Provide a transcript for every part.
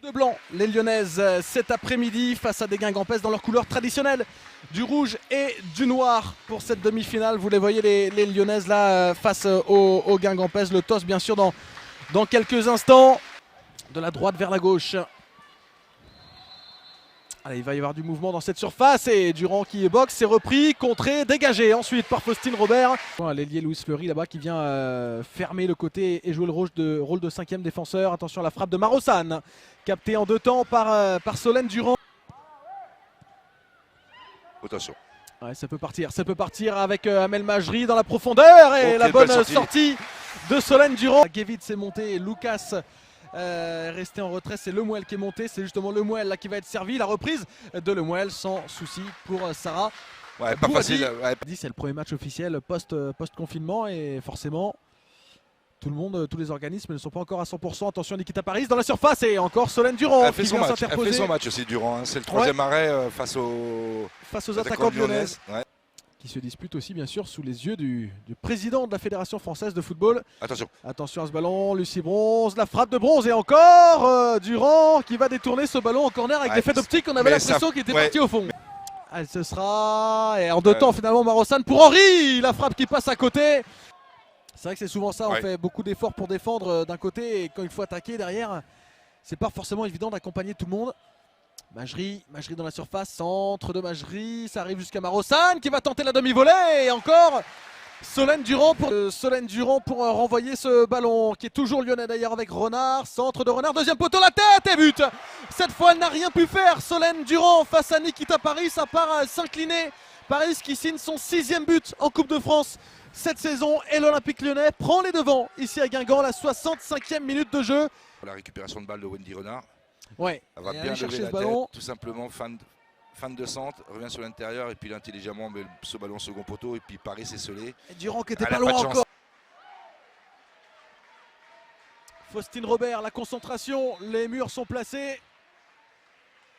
De blanc, les Lyonnaises cet après-midi face à des Guingampaises dans leur couleur traditionnelle du rouge et du noir pour cette demi-finale. Vous les voyez les Lyonnaises là face aux Guingampaises. Le toss bien sûr dans quelques instants. De la droite vers la gauche. Allez, il va y avoir du mouvement dans cette surface et Durand qui boxe, c'est repris, contré, dégagé ensuite par Faustine Robert. L'ailier Louis Fleury là-bas qui vient fermer le côté et jouer le rôle de cinquième défenseur. Attention à la frappe de Marossane, captée en deux temps par Solène Durand. Attention. Ouais, ça peut partir avec Amel Majri dans la profondeur et la bonne sortie de Solène Durand. Guévit s'est monté et Lucas resté en retrait, c'est Lemuel qui est monté, c'est justement Lemuel là qui va être servi, la reprise de Lemuel sans souci pour Sarah. Ouais, pas facile. Ouais. C'est le premier match officiel post-confinement et forcément tout le monde, tous les organismes ne sont pas encore à 100%. Attention Nikita Paris dans la surface et encore Solène Durand qui vient s'interposer. Elle fait son match aussi Durand, hein. C'est le troisième arrêt face aux attaquantes lyonnaises. Ouais. Qui se dispute aussi bien sûr sous les yeux du président de la Fédération Française de Football. Attention à ce ballon, Lucie Bronze, la frappe de Bronze et encore Durand qui va détourner ce ballon en corner avec l'effet d'optique. On avait l'impression qu'il était parti au fond. Elle ce sera et en deux temps finalement Marossane pour Henri, la frappe qui passe à côté. C'est vrai que c'est souvent ça, on fait beaucoup d'efforts pour défendre d'un côté et quand il faut attaquer derrière, c'est pas forcément évident d'accompagner tout le monde. Majri dans la surface, centre de Majri, ça arrive jusqu'à Marossane qui va tenter la demi-volée et encore Solène Durand pour renvoyer ce ballon qui est toujours lyonnais d'ailleurs avec Renard, centre de Renard, deuxième poteau, la tête et but. Cette fois elle n'a rien pu faire, Solène Durand face à Nikita Paris, ça part s'incliner. Paris qui signe son 6e but en Coupe de France cette saison et l'Olympique Lyonnais prend les devants ici à Guingamp, la 65e minute de jeu. La récupération de balle de Wendy Renard. Ouais, elle va bien lever la tête, tout simplement, fan de centre, revient sur l'intérieur et puis intelligemment met ce ballon au second poteau et puis Paris s'est scellé. Et Durand qui était pas loin encore. Faustine Robert, la concentration, les murs sont placés.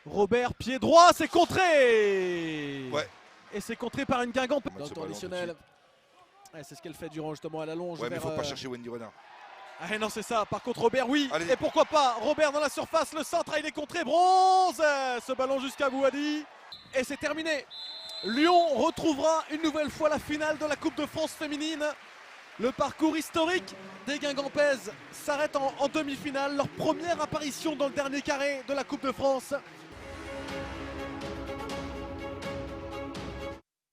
Robert, pied droit, c'est contré. Ouais. Et c'est contré par une Guingamp. Dans le temps additionnel. Ouais, c'est ce qu'elle fait Durand justement, elle allonge. Ouais, mais il ne faut pas chercher Wendy Renard. Ah non c'est ça, par contre Robert oui, allez. Et pourquoi pas, Robert dans la surface, le centre, il est contré, Bronze, ce ballon jusqu'à Bouhaddi, et c'est terminé. Lyon retrouvera une nouvelle fois la finale de la Coupe de France féminine. Le parcours historique des Guingampaises s'arrête en demi-finale, leur première apparition dans le dernier carré de la Coupe de France.